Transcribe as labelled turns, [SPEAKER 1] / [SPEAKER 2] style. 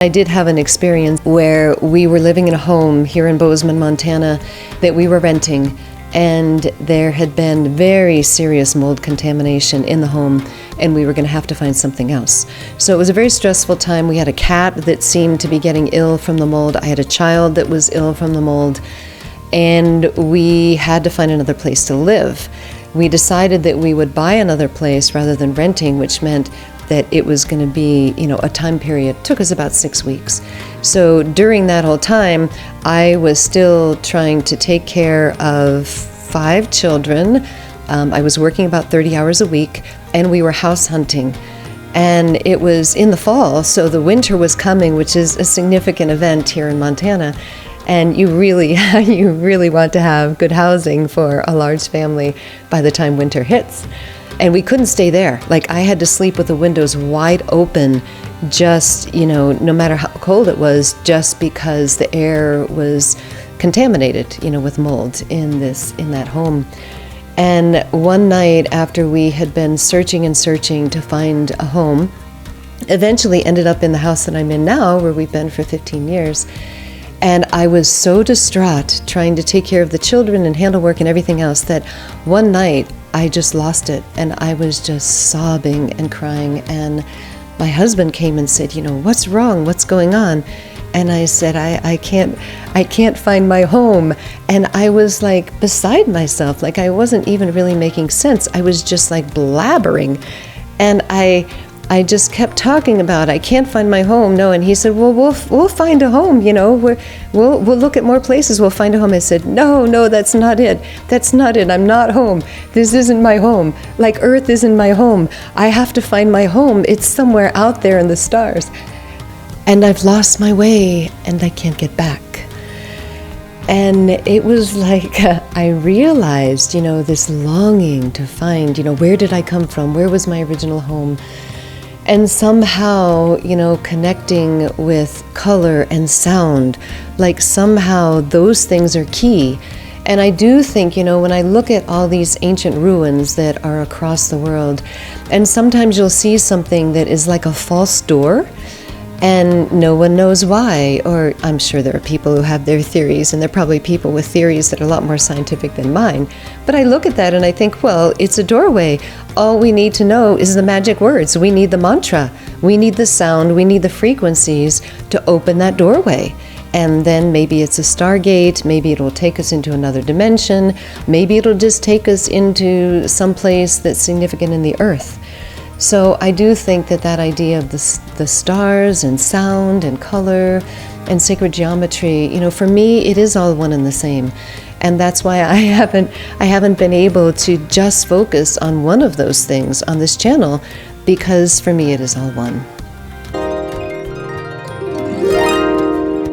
[SPEAKER 1] I did have an experience where we were living in a home here in Bozeman, Montana, that we were renting, and there had been very serious mold contamination in the home, and we were going to have to find something else. So it was a very stressful time. We had a cat that seemed to be getting ill from the mold. I had a child that was ill from the mold, and we had to find another place to live. We decided that we would buy another place rather than renting, which meant that it was going to be, a time period. It took us about 6 weeks. So during that whole time, I was still trying to take care of 5 children. I was working about 30 hours a week, and we were house hunting. And it was in the fall, so the winter was coming, which is a significant event here in Montana. And you really want to have good housing for a large family by the time winter hits. And we couldn't stay there. Like, I had to sleep with the windows wide open, just, no matter how cold it was, just because the air was contaminated, with mold in that home. And one night after we had been searching and searching to find a home, eventually ended up in the house that I'm in now, where we've been for 15 years. And I was so distraught trying to take care of the children and handle work and everything else that one night I just lost it, and I was just sobbing and crying. And my husband came and said, "What's wrong? What's going on?" And I said, I can't find my home. And I was like beside myself, like I wasn't even really making sense. I was just like blabbering. And I just kept talking about, I can't find my home. No, and he said, well, we'll find a home. We'll look at more places. We'll find a home. I said, no, that's not it. That's not it. I'm not home. This isn't my home. Like Earth isn't my home. I have to find my home. It's somewhere out there in the stars. And I've lost my way, and I can't get back. And it was like I realized, this longing to find, where did I come from? Where was my original home? And somehow, connecting with color and sound, like somehow those things are key. And I do think, when I look at all these ancient ruins that are across the world, and sometimes you'll see something that is like a false door, and no one knows why. Or I'm sure there are people who have their theories, and there are probably people with theories that are a lot more scientific than mine. But I look at that and I think, well, it's a doorway. All we need to know is the magic words. We need the mantra. We need the sound. We need the frequencies to open that doorway. And then maybe it's a stargate. Maybe it'll take us into another dimension. Maybe it'll just take us into some place that's significant in the earth. So I do think that idea of the stars and sound and color and sacred geometry, for me, it is all one and the same. And that's why I haven't been able to just focus on one of those things on this channel, because for me it is all one.